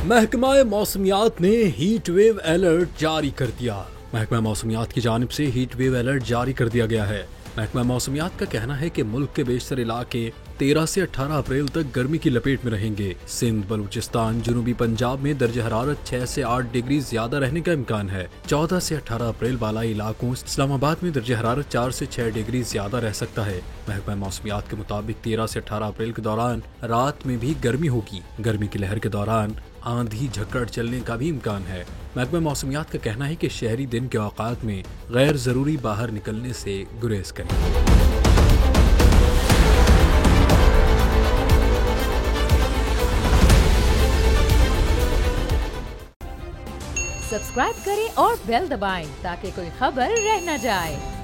महकमा मौसमियात ने heat wave alert जारी कर दिया। महकमा मौसमियात की जानिब से हीट वेव अलर्ट जारी कर दिया गया है। महकमा मौसमियात का कहना है कि मुल्क के बेशतर इलाके 13 से 18 अप्रैल तक गर्मी की लपेट में रहेंगे। सिंध, बलूचिस्तान, जनूबी पंजाब में दर्ज हरारत 6 से 8 डिग्री ज्यादा रहने का इम्कान है। 14 से 18 अप्रैल बालाई इलाकों इस्लामाबाद में दर्ज हरारत 4 से 6 डिग्री ज्यादा रह सकता है। महकमा मौसमियात के मुताबिक 13 से 18 अप्रैल के दौरान रात में भी गर्मी होगी। गर्मी की लहर के दौरान आंधी झक्कड़ चलने का भी इम्कान है। महकमा मौसमियात का कहना है कि शहरी दिन के औकात में गैर जरूरी बाहर निकलने से गुरेज करें। सब्सक्राइब करें और बेल दबाएं ताकि कोई खबर रह न जाए।